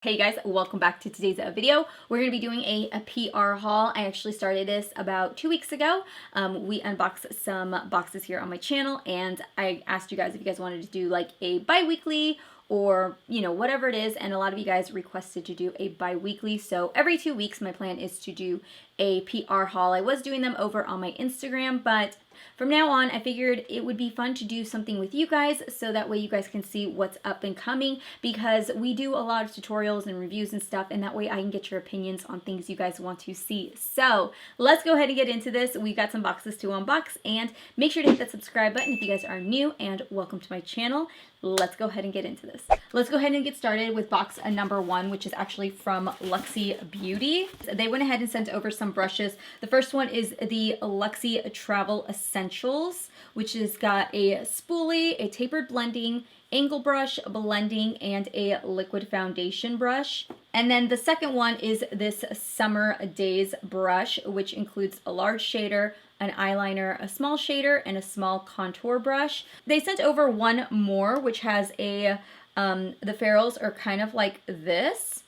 Hey guys, welcome back to today's video. We're going to be doing a PR haul. I actually started this about 2 weeks ago. We unboxed some boxes here on my channel, and I asked you guys if you guys wanted to do like a bi-weekly or, you know, whatever it is, and a lot of you guys requested to do a bi-weekly. So every 2 weeks my plan is to do a PR haul. I was doing them over on my Instagram, but from now on, I figured it would be fun to do something with you guys so that way you guys can see what's up and coming, because we do a lot of tutorials and reviews and stuff, and that way I can get your opinions on things you guys want to see. So let's go ahead and get into this. We got some boxes to unbox, and make sure to hit that subscribe button if you guys are new, and welcome to my channel. Let's go ahead and get into this. Let's go ahead and get started with box number 1, which is actually from Lexi Beauty. They went ahead and sent over some brushes. The first one is the Lexi Travel Essentials, which has got a spoolie, a tapered blending, angle brush, blending, and a liquid foundation brush. And then the second one is this Summer Days brush, which includes a large shader, an eyeliner, a small shader, and a small contour brush. They sent over one more, which has a, the ferrules are kind of like this.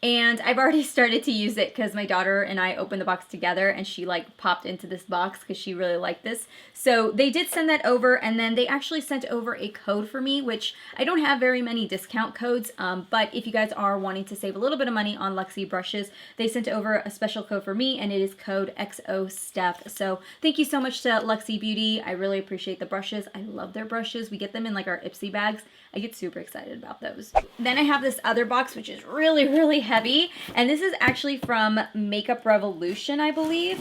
And I've already started to use it because my daughter and I opened the box together, and she like popped into this box because she really liked this. So they did send that over, and then they actually sent over a code for me, which I don't have very many discount codes, but if you guys are wanting to save a little bit of money on Lexi brushes, they sent over a special code for me, and it is code XOSTEP. So thank you so much to Lexi Beauty. I really appreciate the brushes. I love their brushes. We get them in like our Ipsy bags. I get super excited about those. Then I have this other box, which is really, really heavy. And this is actually from Makeup Revolution, I believe.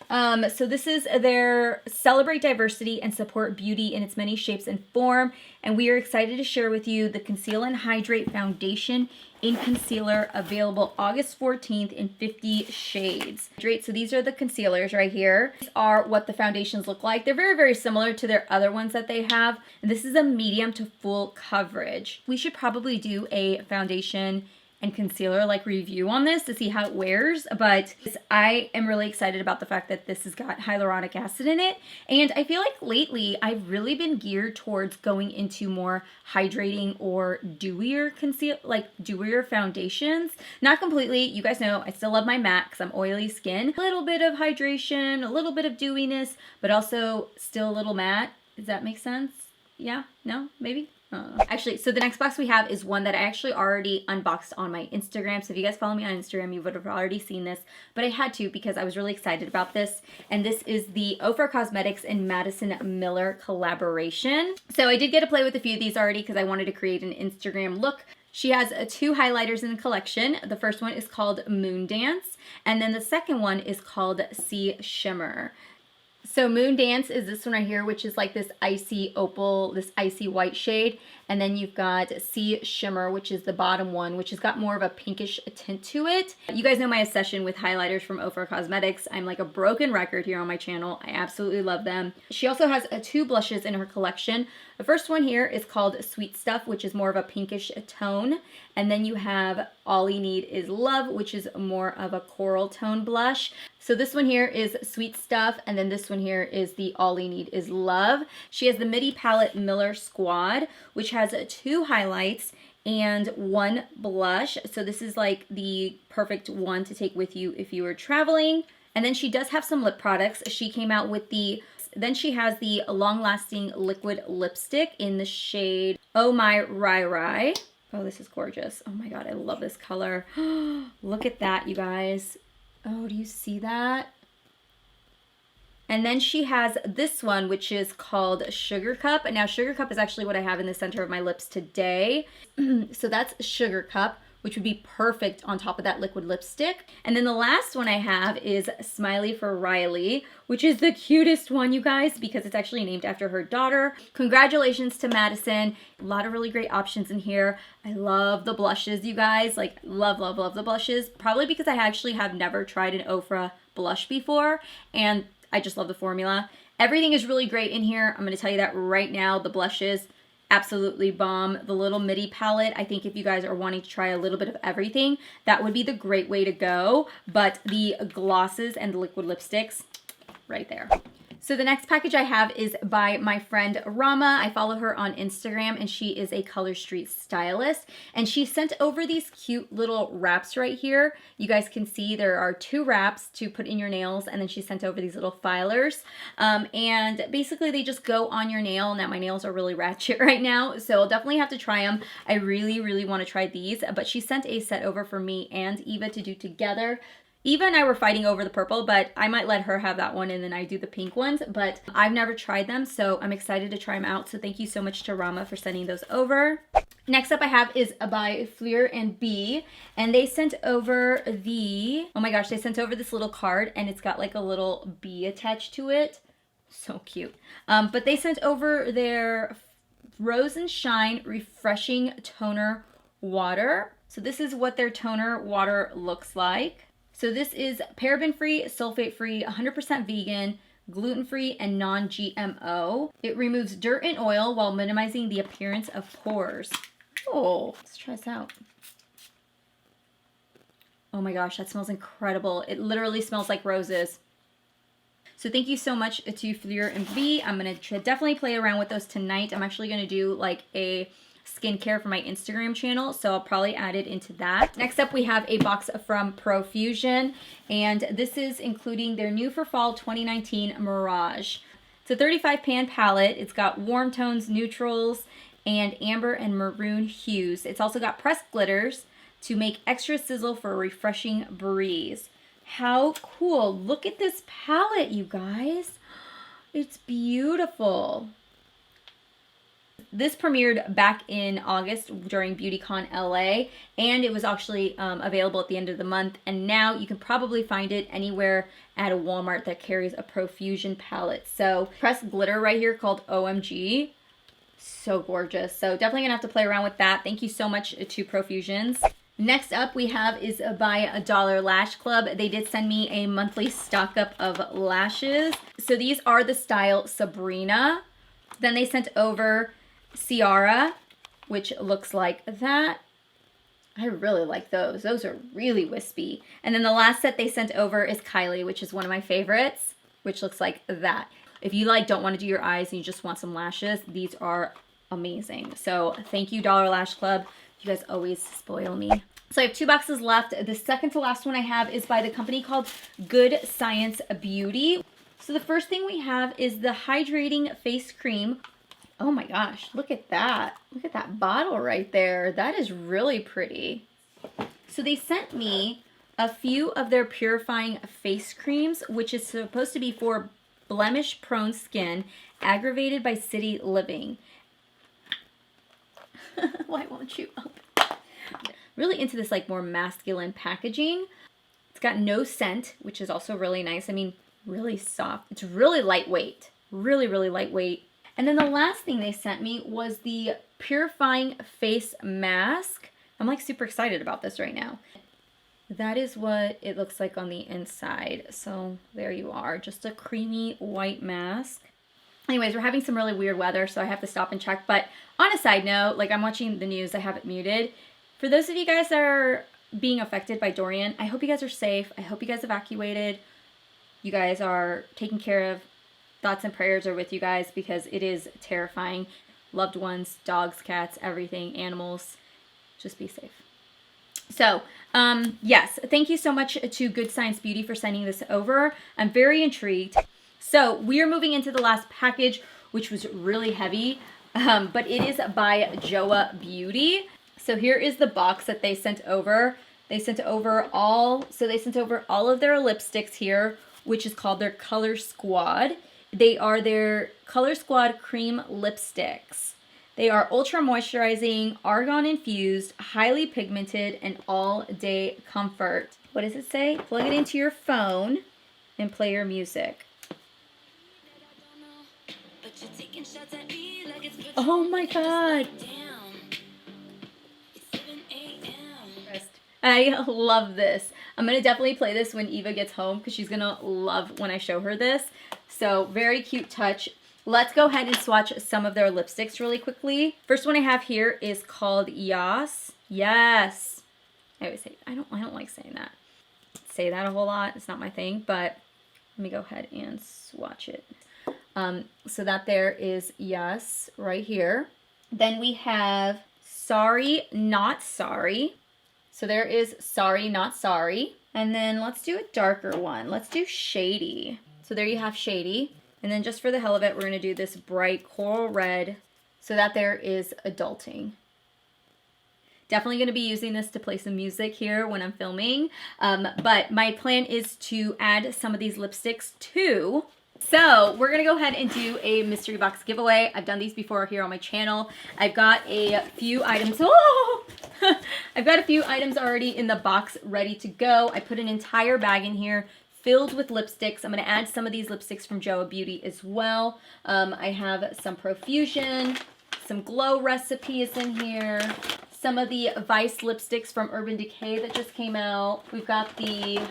So this is their Celebrate Diversity and Support Beauty in its many shapes and form. And we are excited to share with you the Conceal and Hydrate Foundation in Concealer, available August 14th in 50 shades. So these are the concealers right here. These are what the foundations look like. They're very, very similar to their other ones that they have. And this is a medium to full coverage. We should probably do a foundation and concealer like review on this to see how it wears, but I am really excited about the fact that this has got hyaluronic acid in it. And I feel like lately I've really been geared towards going into more hydrating or dewier dewier foundations. Not completely, you guys know I still love my matte because I'm oily skin. A little bit of hydration, a little bit of dewiness, but also still a little matte. Does that make sense? Yeah? No? Maybe? Actually, so the next box we have is one that I actually already unboxed on my Instagram. So if you guys follow me on Instagram, you would have already seen this, but I had to because I was really excited about this. And this is the Oprah Cosmetics and Madison Miller collaboration. So I did get to play with a few of these already because I wanted to create an Instagram look. She has 2 highlighters in the collection. The first one is called Moon Dance, and then the second one is called Sea Shimmer. So Moon Dance is this one right here, which is like this icy opal, this icy white shade. And then you've got Sea Shimmer, which is the bottom one, which has got more of a pinkish tint to it. You guys know my obsession with highlighters from Oprah Cosmetics. I'm like a broken record here on my channel. I absolutely love them. She also has 2 blushes in her collection. The first one here is called Sweet Stuff, which is more of a pinkish tone. And then you have All You Need Is Love, which is more of a coral tone blush. So this one here is Sweet Stuff, and then this one here is the All You Need Is Love. She has the Midi Palette Miller Squad, which has 2 highlights and 1 blush. So this is like the perfect one to take with you if you were traveling. And then she does have some lip products. She came out with then she has the Long Lasting Liquid Lipstick in the shade Oh My Rai Rai. Oh, this is gorgeous. Oh my God, I love this color. Look at that, you guys. Oh, do you see that? And then she has this one, which is called Sugar Cup. And now Sugar Cup is actually what I have in the center of my lips today. So that's Sugar Cup, which would be perfect on top of that liquid lipstick. And then the last one I have is Smiley for Riley, which is the cutest one, you guys, because it's actually named after her daughter. Congratulations to Madison. A lot of really great options in here. I love the blushes, you guys. Like, love, love, love the blushes. Probably because I actually have never tried an OFRA blush before, and I just love the formula. Everything is really great in here. I'm going to tell you that right now. The blushes, absolutely bomb. The little midi palette, I think if you guys are wanting to try a little bit of everything, that would be the great way to go. But the glosses and the liquid lipsticks, right there. So the next package I have is by my friend Rama. I follow her on Instagram and she is a Color Street stylist. And she sent over these cute little wraps right here. You guys can see there are 2 wraps to put in your nails, and then she sent over these little filers. And basically they just go on your nail. Now my nails are really ratchet right now, so I'll definitely have to try them. I really, really want to try these, but she sent a set over for me and Eva to do together. Eva and I were fighting over the purple, but I might let her have that one and then I do the pink ones, but I've never tried them, so I'm excited to try them out. So thank you so much to Rama for sending those over. Next up I have is by FLEUR and B, and they sent over the, oh my gosh, they sent over this little card and it's got like a little bee attached to it. So cute. But they sent over their Rose and Shine Refreshing Toner Water. So this is what their toner water looks like. So this is paraben-free, sulfate-free, 100% vegan, gluten-free, and non-GMO. It removes dirt and oil while minimizing the appearance of pores. Oh, let's try this out. Oh my gosh, that smells incredible. It literally smells like roses. So thank you so much to FLEUR and B. I'm going to definitely play around with those tonight. I'm actually going to do like a skincare for my Instagram channel, so I'll probably add it into that. Next up we have a box from PROFUSION, and this is including their new for fall 2019 Mirage. It's a 35 pan palette. It's got warm tones, neutrals, and amber and maroon hues. It's also got pressed glitters to make extra sizzle for a refreshing breeze. How cool. Look at this palette, you guys. It's beautiful. This premiered back in August during BeautyCon LA, and it was actually available at the end of the month, and now you can probably find it anywhere at a Walmart that carries a PROFUSION palette. So pressed glitter right here called OMG. So gorgeous. So definitely gonna have to play around with that. Thank you so much to PROFUSIONs. Next up we have is by Dollar Lash Club. They did send me a monthly stock up of lashes. So these are the style Sabrina. Then they sent over CIARA, which looks like that. I really like those. Those are really wispy. And then the last set they sent over is KYLIE, which is one of my favorites, which looks like that. If you like don't want to do your eyes and you just want some lashes, these are amazing. So thank you, Dollar Lash Club. You guys always spoil me. So I have 2 boxes left. The second to last one I have is by the company called Good Science Beauty. So the first thing we have is the Hydrating Face Cream. Oh my gosh, look at that. Look at that bottle right there. That is really pretty. So they sent me a few of their purifying face creams, which is supposed to be for blemish-prone skin aggravated by city living. Why won't you open? Really into this like more masculine packaging. It's got no scent, which is also really nice. I mean, really soft. It's really lightweight. Really, really lightweight. And then the last thing they sent me was the Purifying Face Mask. I'm like super excited about this right now. That is what it looks like on the inside. So there you are, just a creamy white mask. Anyways, we're having some really weird weather, so I have to stop and check. But on a side note, like I'm watching the news, I have it muted. For those of you guys that are being affected by Dorian, I hope you guys are safe. I hope you guys evacuated. You guys are taken care of. Thoughts and prayers are with you guys because it is terrifying. Loved ones, dogs, cats, everything, animals. Just be safe. So, yes, thank you so much to Good Science Beauty for sending this over. I'm very intrigued. So, we are moving into the last package, which was really heavy, but it is by Joah Beauty. So, here is the box that they sent over. They sent over all of their lipsticks here, which is called their Color Squad. They are their Color Squad Cream Lipsticks. They are ultra moisturizing, argan infused, highly pigmented, and all day comfort. What does it say? Plug it into your phone and play your music. Oh my god. I love this. I'm going to definitely play this when Eva gets home because she's going to love when I show her this. So very cute touch. Let's go ahead and swatch some of their lipsticks really quickly. First one I have here is called Yas. Yes. I always say, I don't like saying that. Say that a whole lot. It's not my thing, but let me go ahead and swatch it. So that there is yes right here. Then we have Sorry Not Sorry. So there is Sorry Not Sorry. And then let's do a darker one. Let's do Shady. So there you have Shady. And then just for the hell of it, we're going to do this bright coral red. So that there is Adulting. Definitely going to be using this to play some music here when I'm filming. But my plan is to add some of these lipsticks too. So we're going to go ahead and do a mystery box giveaway. I've done these before here on my channel. I've got a few items. Oh! I've got a few items already in the box ready to go. I put an entire bag in here filled with lipsticks. I'm going to add some of these lipsticks from Joah Beauty as well. I have some Profusion, some Glow recipes in here, some of the Vice lipsticks from Urban Decay that just came out. We've got the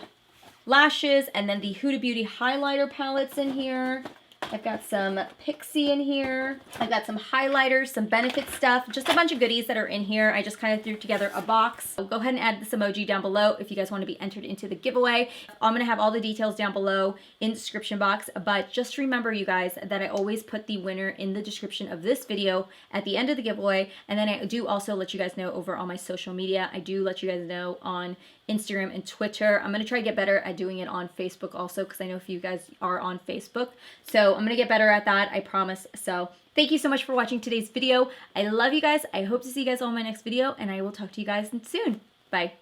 lashes and then the Huda Beauty highlighter palettes in here. I've got some Pixie in here. I've got some highlighters, some Benefit stuff, just a bunch of goodies that are in here. I just kind of threw together a box. So go ahead and add this emoji down below if you guys want to be entered into the giveaway. I'm going to have all the details down below in the description box, but just remember, you guys, that I always put the winner in the description of this video at the end of the giveaway, and then I do also let you guys know over on my social media. I do let you guys know on Instagram and Twitter. I'm going to try to get better at doing it on Facebook also, because I know a few of you guys are on Facebook. So I'm going to get better at that, I promise. So thank you so much for watching today's video. I love you guys. I hope to see you guys on my next video, and I will talk to you guys soon. Bye.